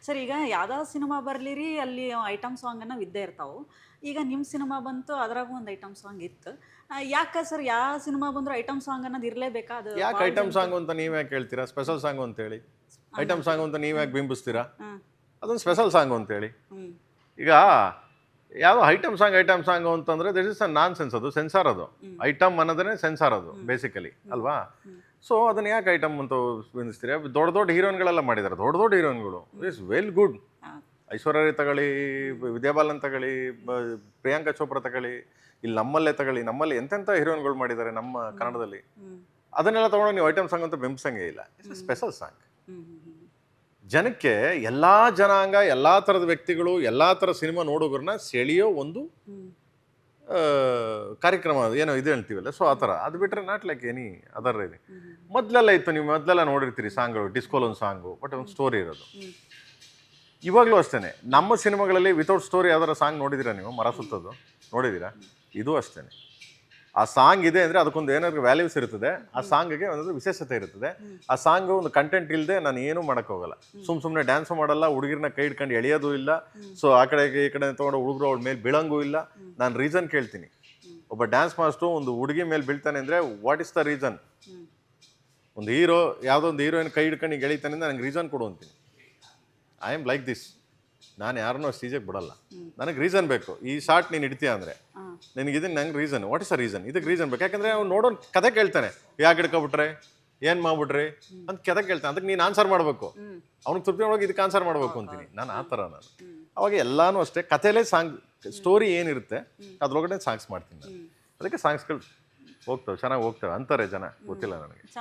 Sir ಈಗ ಯಾವ್ದಾವ cinema ಬರ್ಲಿರಿ ಅಲ್ಲಿ item song ಅನ್ನ ಇದ್ದೇ ಇರ್ತಾವು. ಈಗ ನಿಮ್ಮ ಸಿನಿಮಾ ಬಂತು ಅದ್ರಾಗೂ ಒಂದು ಐಟಮ್ ಸಾಂಗ್ ಇತ್ತು. ಯಾಕೆ ಸರ್ ಯಾವ ಸಿನಿಮಾ ಬಂದ್ರು ಐಟಮ್ ಸಾಂಗ್ ಅನ್ನೋದು ಇರಲೇಬೇಕಾ? ಅದು ಯಾಕೆ ಐಟಮ್ ಸಾಂಗ್ ಅಂತ ನೀವು ಯಾಕೆ ಹೇಳ್ತೀರಾ? ಸ್ಪೆಷಲ್ ಸಾಂಗ್ ಅಂತೇಳಿ. ಐಟಮ್ ಸಾಂಗ್ ಅಂತ ನೀವು ಯಾಕೆ ಬಿಂಬಿಸ್ತೀರಾ? ಅದೊಂದು ಸ್ಪೆಷಲ್ ಸಾಂಗ್ ಅಂತೇಳಿ. ಈಗ ಯಾವುದೋ ಐಟಮ್ ಸಾಂಗ್ ಅಂತಂದ್ರೆ this is a non sense, ಅದು ಸೆನ್ಸಾರ್. ಅದು ಐಟಮ್ ಅನ್ನೋದೇ ಸೆನ್ಸಾರ್ ಅದು ಬೇಸಿಕಲಿ ಅಲ್ವಾ. ಸೊ ಅದನ್ನ ಯಾಕೆ ಐಟಮ್ ಅಂತ ಬಿಂಬಿಸ್ತೀರಾ? ದೊಡ್ಡ ದೊಡ್ಡ ಹೀರೋಯಿನ್ಗಳೆಲ್ಲ ಮಾಡಿದ್ದಾರೆ, ದೊಡ್ಡ ದೊಡ್ಡ ಹೀರೋಯಿನ್ಗಳು is well good. Aishwarya Rai ತಗೊಳ್ಳಿ, ವಿದ್ಯಾ ಬಾಲನ್ ತಗೊಳ್ಳಿ, ಪ್ರಿಯಾಂಕಾ ಚೋಪ್ರಾ ತಗೊಳ್ಳಿ, ಇಲ್ಲಿ ನಮ್ಮಲ್ಲೇ ತಗೊಳ್ಳಿ, ನಮ್ಮಲ್ಲಿ ಎಂತೆಂಥ ಹೀರೋಯಿನ್ಗಳು ಮಾಡಿದ್ದಾರೆ ನಮ್ಮ ಕನ್ನಡದಲ್ಲಿ. ಅದನ್ನೆಲ್ಲ ತೊಗೊಂಡು ನೀವು ಐಟಮ್ ಸಾಂಗ್ ಅಂತ ಬಿಂಬಿಸಂಗೇ ಇಲ್ಲ. It's special song. ಜನಕ್ಕೆ ಎಲ್ಲ ಜನಾಂಗ, ಎಲ್ಲ ಥರದ ವ್ಯಕ್ತಿಗಳು, ಎಲ್ಲ ಥರ ಸಿನಿಮಾ ನೋಡೋರನ್ನ ಸೆಳೆಯೋ ಒಂದು ಕಾರ್ಯಕ್ರಮ ಏನೋ ಇದು ಹೇಳ್ತೀವಲ್ಲ, ಸೊ ಆ ಥರ. ಅದು ಬಿಟ್ಟರೆ ನಾಟ್ ಲೈಕ್ ಎನಿ ಅದರ್ ಇದೆ. ಮೊದಲೆಲ್ಲ ಇತ್ತು, ನೀವು ಮೊದಲೆಲ್ಲ ನೋಡಿರ್ತೀರಿ ಸಾಂಗ್ಗಳು, ಡಿಸ್ಕೋಲ್ ಒಂದು ಸಾಂಗು, ಬಟ್ ಒಂದು ಸ್ಟೋರಿ ಇರೋದು. ಇವಾಗಲೂ ಅಷ್ಟೇ ನಮ್ಮ ಸಿನಿಮಾಗಳಲ್ಲಿ ವಿತೌಟ್ ಸ್ಟೋರಿ ಯಾವ್ದಾರ ಸಾಂಗ್ ನೋಡಿದ್ದೀರಾ ನೀವು? ಮರ ಸುತ್ತೋದು ನೋಡಿದ್ದೀರಾ? ಇದು ಅಷ್ಟೇ. ಆ ಸಾಂಗ್ ಇದೆ ಅಂದರೆ ಅದಕ್ಕೊಂದು ಏನಾದ್ರು ವ್ಯಾಲ್ಯೂಸ್ ಇರ್ತದೆ, ಆ ಸಾಂಗ್ಗೆ ಒಂದೊಂದು ವಿಶೇಷತೆ ಇರ್ತದೆ. ಆ ಸಾಂಗ್ ಒಂದು ಕಂಟೆಂಟ್ ಇಲ್ಲದೆ ನಾನು ಏನೂ ಮಾಡೋಕ್ಕೋಗಲ್ಲ. ಸುಮ್ಮನೆ ಡ್ಯಾನ್ಸು ಮಾಡಲ್ಲ, ಹುಡುಗಿರನ್ನ ಕೈ ಹಿಡ್ಕೊಂಡು ಎಳೆಯೋದು ಇಲ್ಲ. ಸೊ ಆ ಕಡೆಗೆ ಈ ಕಡೆ ತೊಗೊಂಡು ಹುಡುಗರು ಅವಳ ಮೇಲೆ ಬೀಳಂಗೂ ಇಲ್ಲ. ನಾನು ರೀಸನ್ ಕೇಳ್ತೀನಿ. ಒಬ್ಬ ಡ್ಯಾನ್ಸ್ ಮಾಸ್ಟ್ರು ಒಂದು ಹುಡುಗಿ ಮೇಲೆ ಬೀಳ್ತಾನೆ ಅಂದರೆ ವಾಟ್ ಇಸ್ ದ ರೀಸನ್? ಒಂದು ಹೀರೋ ಯಾವುದೋ ಒಂದು ಹೀರೋಯಿನ್ ಕೈ ಹಿಡ್ಕೊಂಡು ಗೆಳಿತಾನೆ ಅಂದರೆ ನನಗೆ ರೀಸನ್ ಕೊಡು ಅಂತೀನಿ. I am like this. ನಾನು ಯಾರನ್ನೂ ಸ್ಟೇಜಿಗೆ ಬಿಡಲ್ಲ. ನನಗೆ ರೀಸನ್ ಬೇಕು. ಈ ಶಾರ್ಟ್ ನೀನು ಇಡ್ತೀಯ ಅಂದರೆ ನಿನಗೆ ಇದನ್ನು ನಂಗೆ reason, what is a reason? ಇದಕ್ಕೆ ರೀಸನ್ ಬೇಕು. ಯಾಕಂದರೆ ಅವ್ನು ನೋಡೋನು ಕತೆ ಕೇಳ್ತಾನೆ, ಯಾಕೆ ಹಿಡ್ಕೊಬಿಟ್ರೆ, ಏನು ಮಾಡ್ಬಿಟ್ರಿ ಅಂತ ಕತೆ ಕೇಳ್ತಾನೆ. ಅದಕ್ಕೆ ನೀನು ಆನ್ಸರ್ ಮಾಡಬೇಕು. ಅವ್ನಿಗೆ ತೃಪ್ತಿ ಮಾಡೋಕೆ ಇದಕ್ಕೆ ಆನ್ಸರ್ ಮಾಡಬೇಕು ಅಂತೀನಿ ನಾನು. ಆ ಥರ ನಾನು ಅವಾಗ ಎಲ್ಲನೂ ಅಷ್ಟೇ, ಕಥೆಲೇ ಸಾಂಗ್, ಸ್ಟೋರಿ ಏನಿರುತ್ತೆ ಅದ್ರೊಳಗಡೆ ಸಾಂಗ್ಸ್ ಮಾಡ್ತೀನಿ ನಾನು. ಅದಕ್ಕೆ ಸಾಂಗ್ಸ್ಗಳು ಹೋಗ್ತವೆ, ಚೆನ್ನಾಗಿ ಹೋಗ್ತವೆ ಅಂತಾರೆ ಜನ. ಗೊತ್ತಿಲ್ಲ ನನಗೆ.